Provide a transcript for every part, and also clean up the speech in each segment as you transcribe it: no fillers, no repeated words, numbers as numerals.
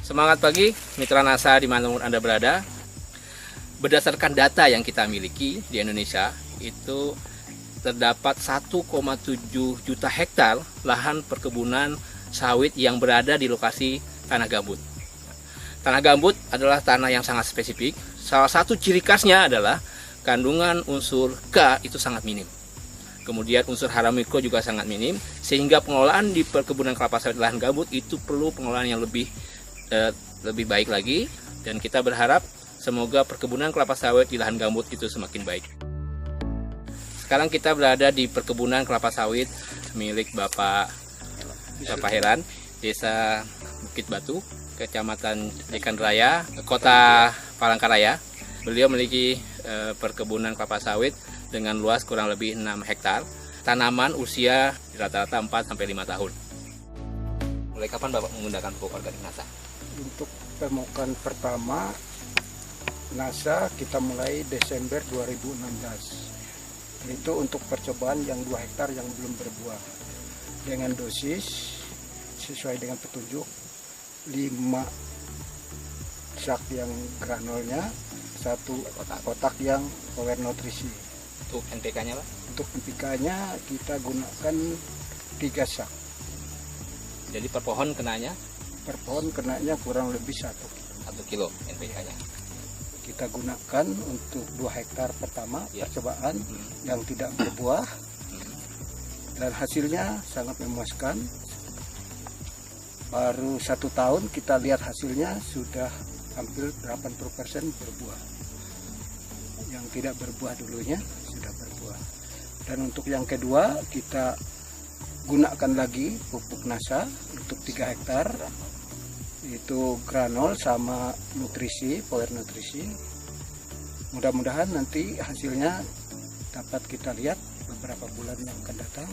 Semangat pagi, mitra NASA dimanapun Anda berada. Berdasarkan data yang kita miliki di Indonesia, itu terdapat 1,7 juta hektar lahan perkebunan sawit yang berada di lokasi tanah gambut. Tanah gambut adalah tanah yang sangat spesifik. Salah satu ciri khasnya adalah kandungan unsur K itu sangat minim. Kemudian unsur hara mikro juga sangat minim, sehingga pengelolaan di perkebunan kelapa sawit lahan gambut itu perlu pengelolaan yang lebih baik lagi, dan kita berharap semoga perkebunan kelapa sawit di lahan gambut itu semakin baik. Sekarang kita berada di perkebunan kelapa sawit milik Bapak Heran, Desa Bukit Batu, Kecamatan Jekan Raya, Kota Palangkaraya. Beliau memiliki perkebunan kelapa sawit dengan luas kurang lebih 6 hektar. Tanaman usia rata-rata 4-5 tahun. Mulai kapan Bapak menggunakan pupuk organik NASA? Untuk pemupukan pertama NASA kita mulai Desember 2016. Itu untuk percobaan yang 2 hektar yang belum berbuah. Dengan dosis sesuai dengan petunjuk 5 sak yang granulnya, 1 kotak yang power nutrisi. Untuk NPK-nya Pak? Untuk NPK-nya kita gunakan 3 sak. Jadi per pohon kenanya? Per pohon kenanya kurang lebih 1 kilo NPK-nya. Kita gunakan untuk 2 hektar pertama percobaan yang tidak berbuah, dan hasilnya sangat memuaskan. Baru 1 tahun kita lihat hasilnya sudah hampir 80% berbuah. Yang tidak berbuah dulunya sudah berbuah. Dan untuk yang kedua kita gunakan lagi pupuk NASA untuk 3 hektar, itu granul sama nutrisi, power nutrisi. Mudah-mudahan nanti hasilnya dapat kita lihat beberapa bulan yang akan datang.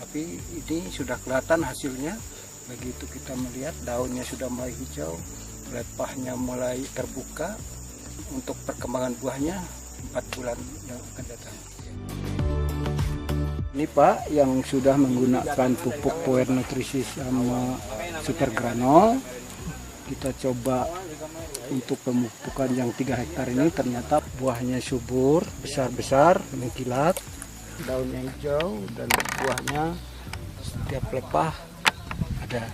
Tapi ini sudah kelihatan hasilnya. Begitu kita melihat daunnya sudah mulai hijau, lepahnya mulai terbuka. Untuk perkembangan buahnya 4 bulan yang akan datang. Ini Pak yang sudah menggunakan pupuk power nutrisi sama super granul. Kita coba untuk pemupukan yang 3 hektar ini, ternyata buahnya subur, besar-besar, mengkilat, daunnya hijau, dan buahnya setiap lepah ada.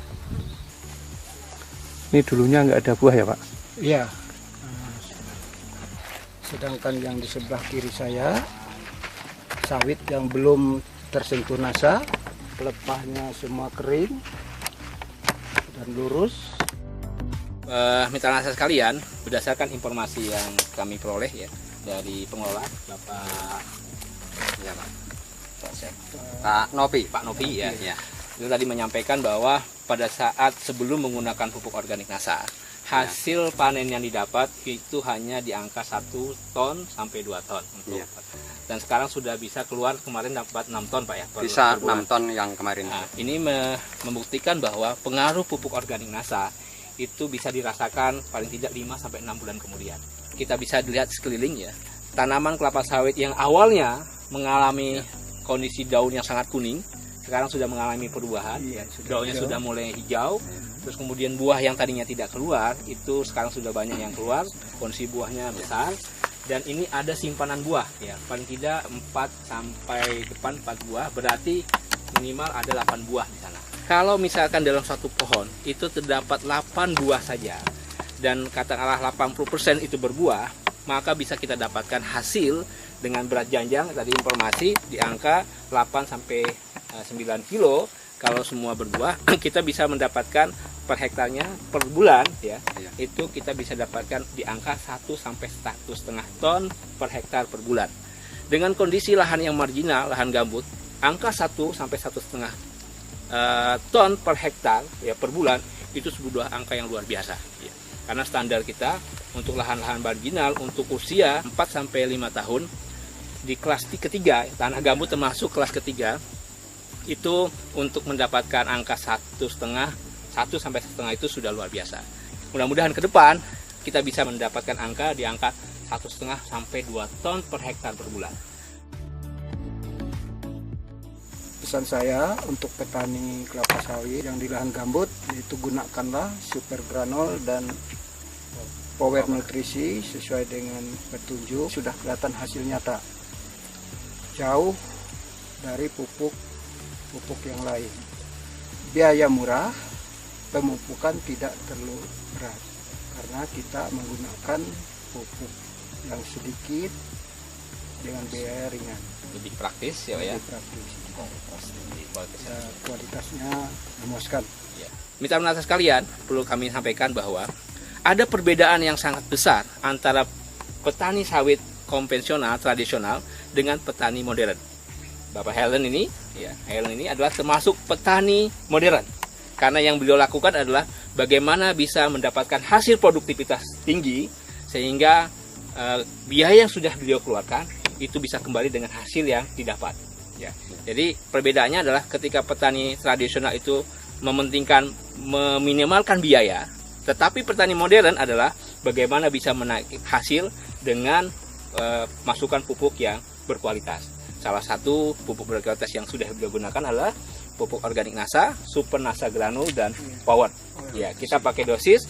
Ini dulunya nggak ada buah ya Pak? Iya. Sedangkan yang di sebelah kiri saya, sawit yang belum tersentuh NASA, lepahnya semua kering dan lurus. Mitra NASA sekalian, berdasarkan informasi yang kami peroleh ya dari pengelola Pak Novi ya. Itu tadi menyampaikan bahwa pada saat sebelum menggunakan pupuk organik NASA, hasil panen yang didapat itu hanya di angka 1 ton sampai 2 ton untuk dan sekarang sudah bisa keluar, kemarin dapat 6 ton Pak ya. Bisa 6 ton yang kemarin. Nah, ini membuktikan bahwa pengaruh pupuk organik NASA itu bisa dirasakan paling tidak 5-6 bulan kemudian. Kita bisa lihat sekeliling ya, tanaman kelapa sawit yang awalnya mengalami kondisi daun yang sangat kuning, sekarang sudah mengalami perubahan, daunnya sudah mulai hijau, terus kemudian buah yang tadinya tidak keluar, itu sekarang sudah banyak yang keluar, kondisi buahnya besar, dan ini ada simpanan buah ya, paling tidak 4 buah, berarti minimal ada 8 buah di sana. Kalau misalkan dalam satu pohon itu terdapat 8 buah saja dan katakanlah 80% itu berbuah, maka bisa kita dapatkan hasil dengan berat janjang tadi informasi di angka 8-9 kilo. Kalau semua berbuah kita bisa mendapatkan per hektarnya per bulan ya, itu kita bisa dapatkan di angka 1-1,5 ton per hektar per bulan. Dengan kondisi lahan yang marginal, lahan gambut, angka 1-1,5 ton per hektar ya per bulan itu sebuah angka yang luar biasa ya. Karena standar kita untuk lahan-lahan marginal untuk usia 4-5 tahun di kelas ketiga, tanah gambut termasuk kelas ketiga, itu untuk mendapatkan angka 1,5 itu sudah luar biasa. Mudah-mudahan ke depan kita bisa mendapatkan angka di angka 1,5-2 ton per hektar per bulan. pesan saya untuk petani kelapa sawit yang di lahan gambut, yaitu gunakanlah super granul dan power nutrisi sesuai dengan petunjuk. Sudah kelihatan hasil nyata, jauh dari pupuk yang lain. Biaya murah, pemupukan tidak terlalu berat karena kita menggunakan pupuk yang sedikit dengan biaya ringan. Lebih praktis ya, Pak ya. Lebih praktis. Kualitas. Ya, kualitasnya memuaskan. Ya. Mitra nasa sekalian, perlu kami sampaikan bahwa ada perbedaan yang sangat besar antara petani sawit konvensional tradisional dengan petani modern. Bapak Helen ini adalah termasuk petani modern. Karena yang beliau lakukan adalah bagaimana bisa mendapatkan hasil produktivitas tinggi sehingga biaya yang sudah beliau keluarkan itu bisa kembali dengan hasil yang didapat. Ya. Jadi perbedaannya adalah ketika petani tradisional itu meminimalkan biaya, tetapi petani modern adalah bagaimana bisa menaikkan hasil dengan masukan pupuk yang berkualitas. Salah satu pupuk berkualitas yang sudah beliau gunakan adalah pupuk organik NASA, Super NASA Granul dan Power. Ya, kita pakai dosis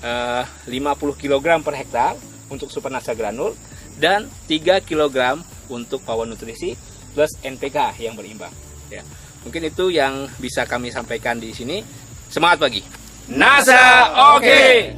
50 kg per hektar untuk Super NASA Granul dan 3 kg untuk Power Nutrisi plus NPK yang berimbang. Ya, mungkin itu yang bisa kami sampaikan di sini. Semangat pagi. NASA oke.